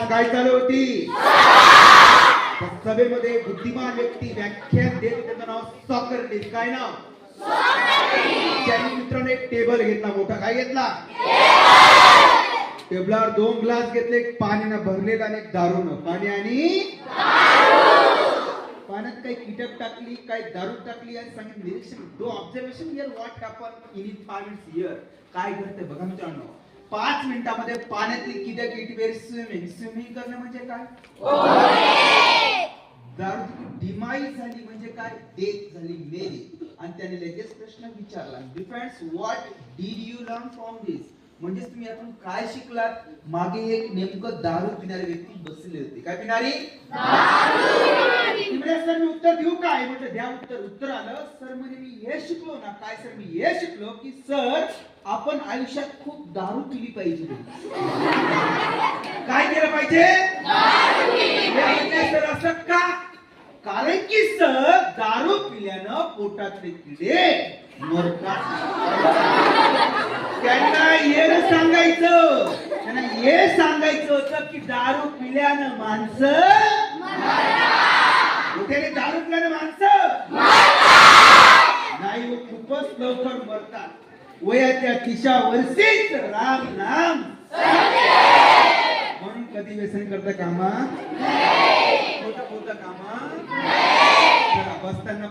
Class काय चालू होती? सभेमध्ये बुद्धिमान व्यक्ती व्याख्यान देत, त्याचं नाव सॉक्रेटिस. काय नाव? त्यांनी मित्रांनो एक टेबल घेतला, मोठा. काय घेतला? टेबलावर 2 ग्लास घेतले, एक पाण्यानं भरलेत आणि एक दारूनं. पाणी आणि पाण्यात काही कीटक टाकली, काही दारू टाकली आणि सांगितलं निरीक्षण, do observation here what happen in 5 minutes here. काय घडतंय बघा मित्रांनो. 5 मिनिटांमध्ये पाण्यातली कीटक इट वेर स्विमिंग. स्विमिंग करणं म्हणजे काय? दारू डिमाईज झाली म्हणजे काय? डेथ झाली, मेली. आणि त्याने लगेच प्रश्न विचारला, defends what did you learn from this. म्हणजे तुम्ही यातून काय शिकलात? मागे एक नेमकं दारू पिणारी व्यक्ती बसली होती. काय पिणारी? सर मी उत्तर देऊ काय? म्हटलं द्या उत्तर. उत्तर आलं सर म्हणे मी हे शिकलो ना. काय सर? मी हे शिकलो की सर आपण आयुष्यात खूप दारू पिली पाहिजे. काय केलं पाहिजे? सर असं का? कारण की सर दारू पिल्यानं पोटातले किडे मरतात. त्यांना हे सांगायचं, त्यांना हे सांगायचं होतं की दारू पिल्यानं माणसं मोठ्याने दारू पिल्यानं माणसं नाही, वो खूपच लवकर मरतात. वयाच्या 30 वर्षीच राम नाम. म्हणून कधी व्यसन करता कामा, खोटं बोलता कामा. बसताना